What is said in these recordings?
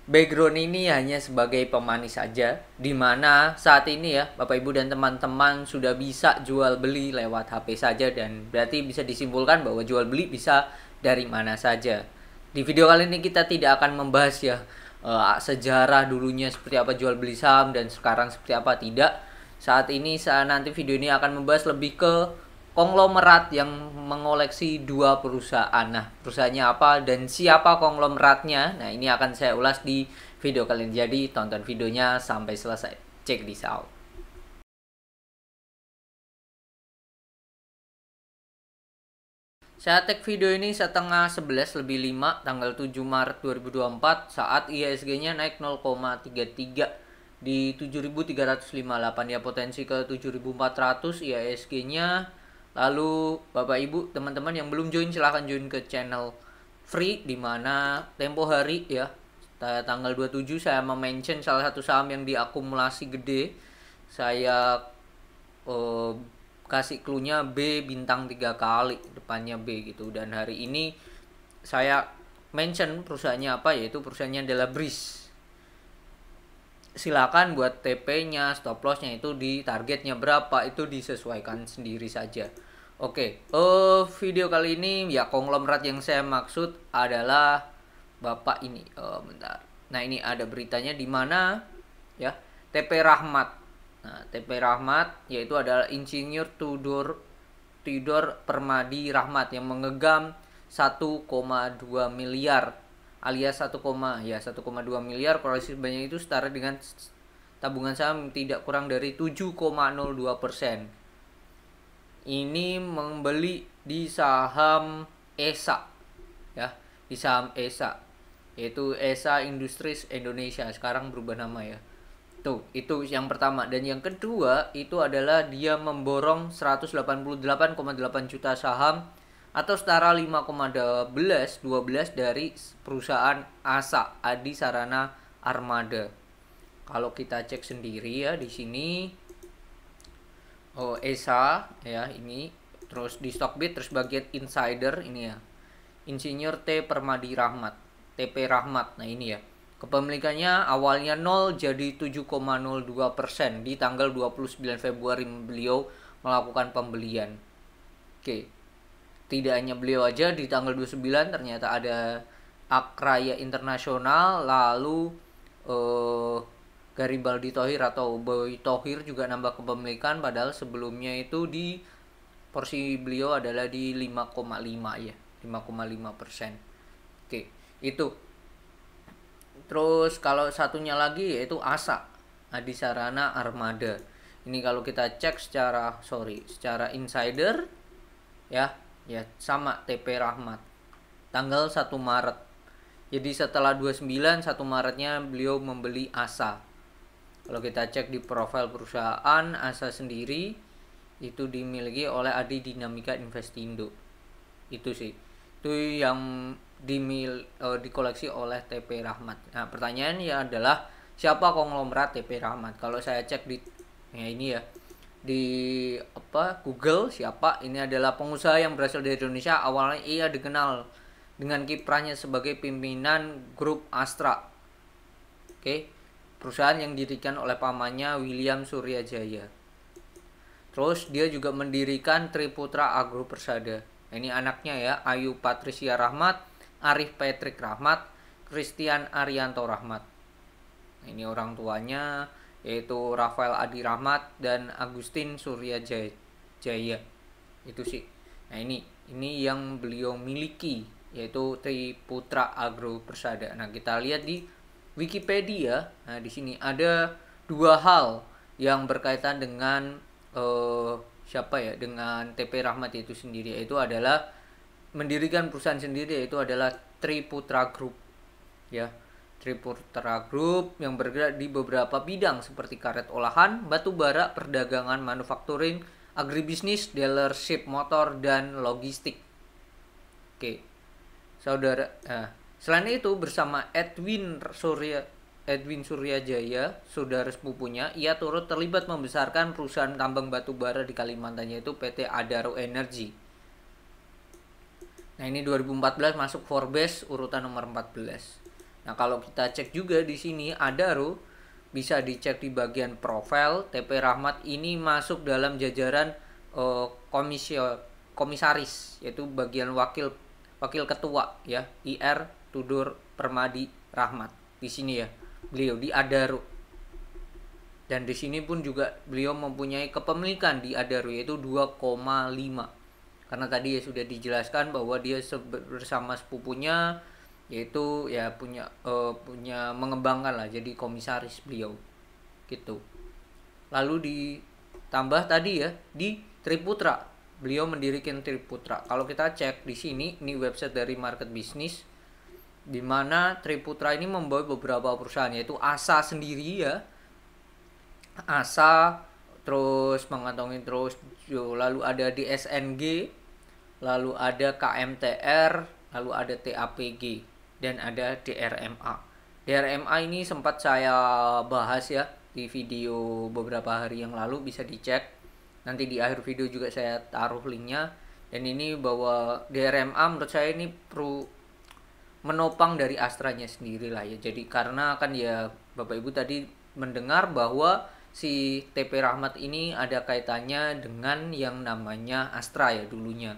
background ini hanya sebagai pemanis saja, di mana saat ini ya Bapak Ibu dan teman-teman sudah bisa jual beli lewat HP saja, dan berarti bisa disimpulkan bahwa jual beli bisa dari mana saja. Di video kali ini kita tidak akan membahas ya sejarah dulunya seperti apa jual beli saham dan sekarang seperti apa, tidak. Saat ini nanti video ini akan membahas lebih ke konglomerat yang mengoleksi dua perusahaan. Nah, perusahaannya apa dan siapa konglomeratnya? Nah, ini akan saya ulas di video kali ini. Jadi, tonton videonya sampai selesai. Check this out. Saya tag video ini setengah 11 lebih 5 tanggal 7 Maret 2024 saat IHSG-nya naik 0,33 di 7.358 ya, potensi ke 7.400 IHSG-nya. Lalu Bapak Ibu teman-teman yang belum join silahkan join ke channel free, dimana tempo hari ya tanggal 27 saya mention salah satu saham yang diakumulasi gede. Saya kasih clue-nya B bintang 3 kali depannya B gitu, dan hari ini saya mention perusahaannya apa, yaitu perusahaannya adalah Breeze. Silakan buat TP-nya, stop loss-nya itu di targetnya berapa itu disesuaikan sendiri saja. Oke, video kali ini ya konglomerat yang saya maksud adalah Bapak ini. Bentar. Nah, ini ada beritanya di mana ya TP Rahmat. Nah, TP Rahmat yaitu adalah Insinyur Tudor Permadi Rahmat yang menggenggam 1,2 miliar alias 1,2 miliar koleksi sebanyak itu setara dengan tabungan saham tidak kurang dari 7,02%. Ini membeli di saham ESA ya, di saham ESA yaitu ESA Industries Indonesia, sekarang berubah nama ya. Tuh, itu yang pertama. Dan yang kedua itu adalah dia memborong 188,8 juta saham atau setara 5,12 dari perusahaan ASA, Adi Sarana Armada. Kalau kita cek sendiri ya di sini ESA ya ini, terus di Stockbit, terus bagian insider ini ya. Insinyur T Permadi Rahmat, TP Rahmat. Nah, ini ya. Kepemilikannya awalnya 0 jadi 7,02% di tanggal 29 Februari beliau melakukan pembelian. Oke. Tidak hanya beliau aja, di tanggal 29 ternyata ada Akraya Internasional, lalu Garibaldi Thohir atau Boy Thohir juga nambah kepemilikan, padahal sebelumnya itu di porsi beliau adalah di 5,5 ya, 5,5%. Oke, itu. Terus kalau satunya lagi yaitu ASA, Adi Sarana Armada. Ini kalau kita cek secara insider ya sama TP Rahmat tanggal 1 Maret. Jadi setelah 29 1 Maretnya beliau membeli ASA. Kalau kita cek di profil perusahaan, ASA sendiri itu dimiliki oleh Adi Dinamika Investindo. Itu sih. Itu yang dikoleksi oleh TP Rahmat. Nah, pertanyaannya adalah siapa konglomerat TP Rahmat? Kalau saya cek di ini ya di Google, siapa? Ini adalah pengusaha yang berasal dari Indonesia. Awalnya ia dikenal dengan kiprahnya sebagai pimpinan grup Astra. Oke. Perusahaan yang didirikan oleh pamannya William Suryajaya. Terus dia juga mendirikan Triputra Agro Persada. Ini anaknya ya, Ayu Patricia Rahmat, Arif Patrick Rahmat, Christian Arianto Rahmat. Ini orang tuanya yaitu Rafael Adi Rahmat dan Agustin Suryajaya. Itu sih. Nah, ini yang beliau miliki yaitu Triputra Agro Persada. Nah, kita lihat di Wikipedia. Nah, di sini ada dua hal yang berkaitan dengan dengan TP Rahmat itu sendiri, yaitu adalah mendirikan perusahaan sendiri, yaitu adalah Triputra Group ya. Triputra Group yang bergerak di beberapa bidang seperti karet olahan, batu bara, perdagangan, manufacturing, agribisnis, dealership motor, dan logistik. Oke. Saudara, selain itu bersama Edwin Suryajaya, saudara sepupunya, ia turut terlibat membesarkan perusahaan tambang batu bara di Kalimantan, yaitu PT Adaro Energy. Nah, ini 2014 masuk Forbes urutan nomor 14. Nah, kalau kita cek juga di sini Adaro, bisa dicek di bagian profil, TP Rahmat ini masuk dalam jajaran komisaris, yaitu bagian wakil ketua ya, IR Tudur Permadi Rahmat. Di sini ya, beliau di Adaro. Dan di sini pun juga beliau mempunyai kepemilikan di Adaro yaitu 2,5. Karena tadi ya sudah dijelaskan bahwa dia bersama sepupunya yaitu ya punya mengembangkan lah, jadi komisaris beliau gitu. Lalu ditambah tadi ya di Triputra, beliau mendirikan Triputra. Kalau kita cek di sini, ini website dari Market Business, di mana Triputra ini membawa beberapa perusahaan, yaitu ASA sendiri ya, ASA, terus mengantongi terus, lalu ada DSNG, lalu ada KMTR, lalu ada TAPG, dan ada DRMA. DRMA ini sempat saya bahas ya di video beberapa hari yang lalu, bisa dicek. Nanti di akhir video juga saya taruh linknya. Dan ini bahwa DRMA menurut saya ini perlu menopang dari Astranya sendiri lah ya. Jadi karena kan ya Bapak Ibu tadi mendengar bahwa si TP Rahmat ini ada kaitannya dengan yang namanya Astra ya dulunya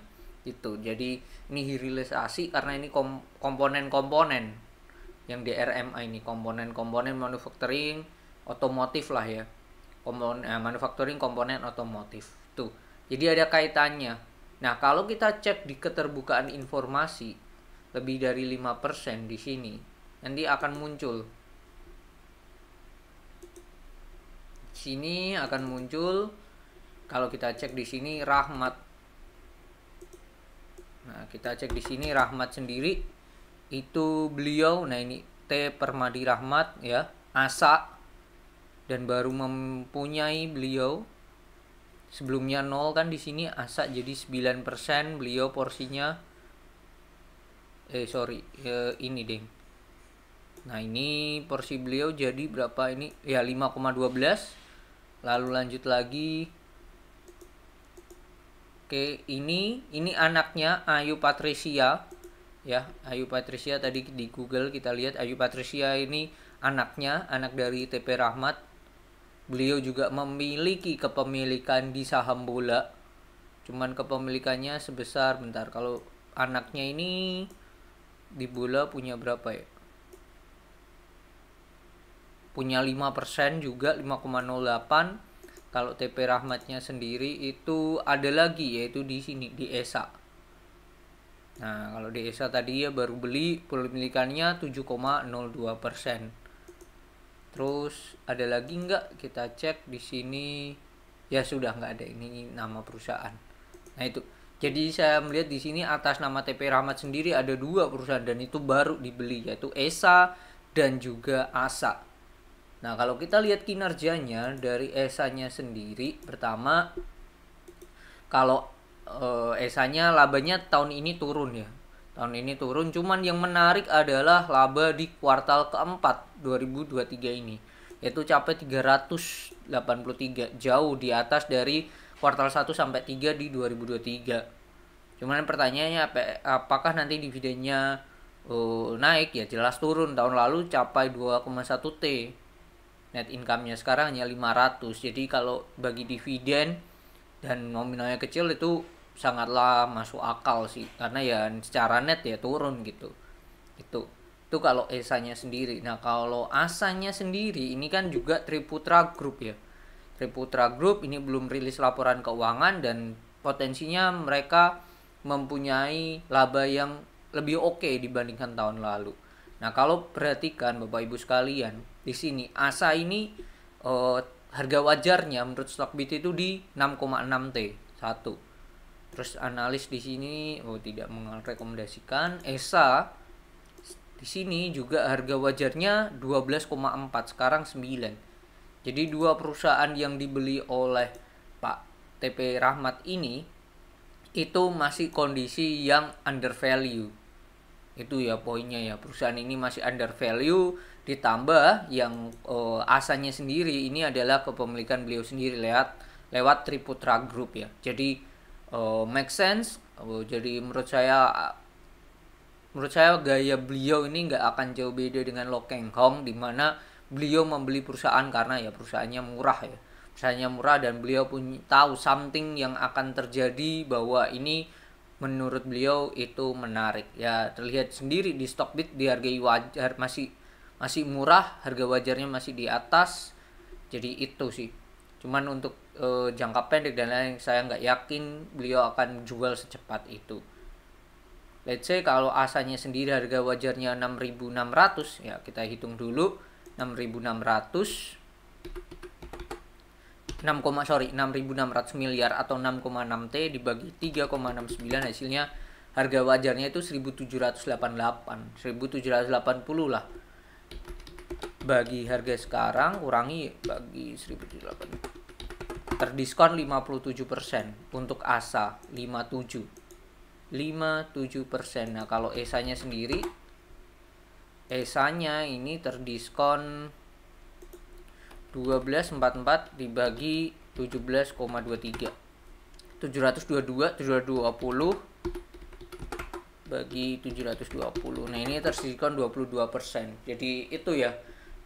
gitu. Jadi ini hilirisasi karena ini komponen-komponen yang di RMA ini, komponen-komponen manufacturing otomotif lah ya, manufacturing komponen otomotif tuh. Jadi ada kaitannya. Nah, kalau kita cek di keterbukaan informasi lebih dari 5% di sini, nanti akan muncul. Sini akan muncul kalau kita cek di sini Rahmat. Nah, kita cek di sini Rahmat sendiri itu beliau, nah ini T Permadi Rahmat ya, ASA, dan baru mempunyai beliau sebelumnya 0 kan di sini ASA jadi 9% beliau porsinya. Ini deng. Nah, ini porsi beliau jadi berapa ini? Ya 5,12. Lalu lanjut lagi. Oke, ini anaknya Ayu Patricia ya. Ayu Patricia tadi di Google kita lihat Ayu Patricia ini anaknya, anak dari TP Rahmat. Beliau juga memiliki kepemilikan di saham bola. Cuman kepemilikannya sebesar, bentar, kalau anaknya ini di bola punya berapa ya? Punya 5% juga, 5,08. Kalau TP Rahmatnya sendiri itu ada lagi, yaitu di sini di ESA. Nah, kalau di ESA tadi ya baru beli, kepemilikannya 7,02%. Terus ada lagi nggak? Kita cek di sini. Ya sudah, nggak ada, ini nama perusahaan. Nah itu. Jadi saya melihat di sini atas nama TP Rahmat sendiri ada 2 perusahaan dan itu baru dibeli, yaitu ESA dan juga ASA. Nah, kalau kita lihat kinerjanya dari ESA-nya sendiri, pertama kalau ESA-nya labanya tahun ini turun ya. Tahun ini turun, cuman yang menarik adalah laba di kuartal keempat 2023 ini, yaitu capai 383, jauh di atas dari kuartal 1 sampai 3 di 2023. Cuman pertanyaannya apakah nanti dividennya naik? Ya jelas turun. Tahun lalu capai 2,1 T. Net income-nya sekarang hanya 500. Jadi kalau bagi dividen dan nominalnya kecil itu sangatlah masuk akal sih, karena ya secara net ya turun gitu. Itu kalau ESA-nya sendiri. Nah, kalau ASA-nya sendiri ini kan juga Triputra Group ya. Triputra Group ini belum rilis laporan keuangan dan potensinya mereka mempunyai laba yang lebih oke dibandingkan tahun lalu. Nah, kalau perhatikan Bapak Ibu sekalian, di sini ASA ini harga wajarnya menurut Stockbit itu di 6,6 T 1. Terus analis di sini tidak merekomendasikan. ESA di sini juga harga wajarnya 12,4, sekarang 9. Jadi 2 perusahaan yang dibeli oleh Pak TP Rahmat ini itu masih kondisi yang under value. Itu ya poinnya ya, perusahaan ini masih under value, ditambah yang ASA-nya sendiri ini adalah kepemilikan beliau sendiri lewat Triputra Group ya. Jadi make sense. Jadi menurut saya menurut saya gaya beliau ini nggak akan jauh beda dengan Lo Keng Hong, di mana beliau membeli perusahaan karena ya perusahaannya murah ya. Perusahaannya murah dan beliau punya tahu something yang akan terjadi bahwa ini menurut beliau itu menarik. Ya terlihat sendiri di Stockbit dihargai wajar, masih murah, harga wajarnya masih di atas. Jadi itu sih. Cuman untuk jangka pendek dan lain saya nggak yakin beliau akan jual secepat itu. Let's say kalau asanya sendiri harga wajarnya 6.600, ya kita hitung dulu 6.600 6.600 miliar atau 6,6 T dibagi 3,69, hasilnya harga wajarnya itu 1.780 lah. Bagi harga sekarang kurangi bagi 1.780, terdiskon 57%. Untuk ASA 57%. Nah kalau ESA-nya sendiri, ESA-nya ini terdiskon 1244 dibagi 17,23, 720 bagi 720. Nah ini terdiskon 22%. Jadi itu ya,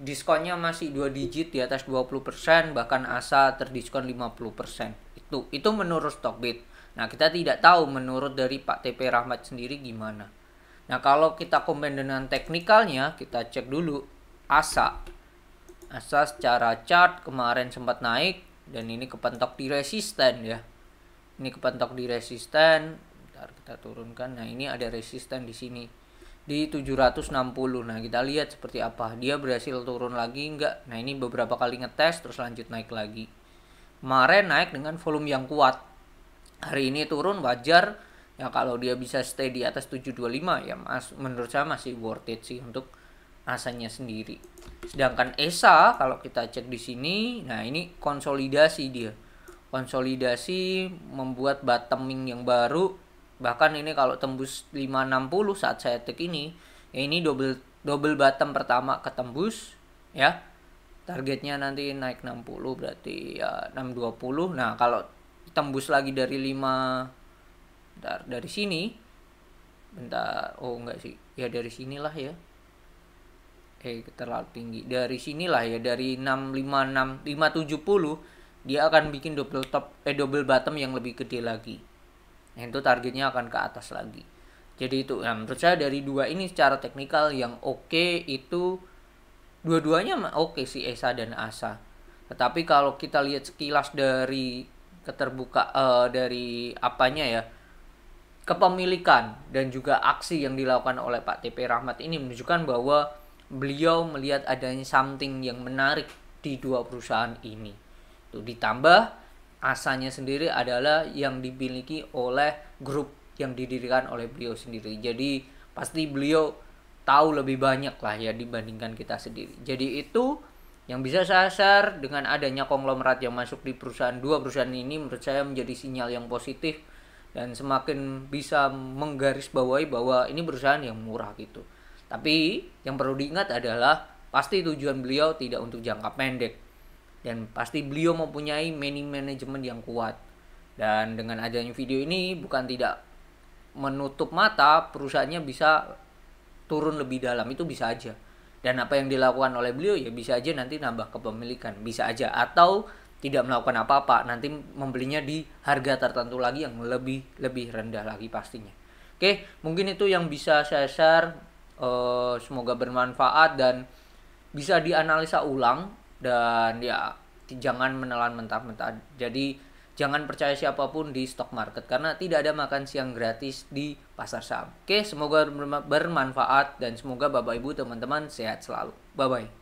diskonnya masih 2 digit di atas 20%, bahkan ASA terdiskon 50%. Itu menurut Stockbit. Nah kita tidak tahu menurut dari Pak TP Rahmat sendiri gimana. Nah kalau kita combine dengan teknikalnya, kita cek dulu ASA secara chart kemarin sempat naik dan ini kepentok di resisten ya. Ini kepentok di resisten. Bentar kita turunkan. Nah ini ada resisten di sini di 760. Nah kita lihat seperti apa, dia berhasil turun lagi enggak. Nah ini beberapa kali ngetes terus lanjut naik lagi. Kemarin naik dengan volume yang kuat, hari ini turun wajar ya. Kalau dia bisa stay di atas 725 ya menurut saya masih worth it sih untuk asanya sendiri. Sedangkan ESA kalau kita cek di sini, nah ini konsolidasi, dia konsolidasi membuat bottoming yang baru. Bahkan ini kalau tembus 560 saat saya cek ini, ya ini double bottom pertama ketembus ya. Targetnya nanti naik 60, berarti ya 620. Nah kalau tembus lagi dari 5, bentar, dari sini, bentar, oh enggak sih ya, dari sinilah ya, terlalu tinggi, dari sinilah ya, dari 656 570 dia akan bikin double bottom yang lebih gede lagi. Nah itu targetnya akan ke atas lagi. Jadi itu, nah, menurut saya dari dua ini secara teknikal yang oke itu dua-duanya oke sih, ESA dan ASA. Tetapi kalau kita lihat sekilas dari dari apanya ya, kepemilikan dan juga aksi yang dilakukan oleh Pak TP Rahmat ini menunjukkan bahwa beliau melihat adanya something yang menarik di dua perusahaan ini. Itu ditambah ASA-nya sendiri adalah yang dimiliki oleh grup yang didirikan oleh beliau sendiri. Jadi pasti beliau tahu lebih banyak lah ya dibandingkan kita sendiri. Jadi itu yang bisa saya share. Dengan adanya konglomerat yang masuk di dua perusahaan ini, menurut saya menjadi sinyal yang positif dan semakin bisa menggarisbawahi bahwa ini perusahaan yang murah gitu. Tapi yang perlu diingat adalah pasti tujuan beliau tidak untuk jangka pendek, dan pasti beliau mempunyai manajemen yang kuat. Dan dengan adanya video ini bukan tidak menutup mata perusahaannya bisa turun lebih dalam, itu bisa aja. Dan apa yang dilakukan oleh beliau ya bisa aja nanti nambah kepemilikan, bisa aja, atau tidak melakukan apa-apa, nanti membelinya di harga tertentu lagi yang lebih rendah lagi pastinya. Oke, mungkin itu yang bisa saya share. Semoga bermanfaat dan bisa dianalisa ulang, dan ya jangan menelan mentah-mentah. Jadi jangan percaya siapapun di stock market karena tidak ada makan siang gratis di pasar saham. Oke, semoga bermanfaat dan semoga Bapak Ibu teman-teman sehat selalu. Bye bye.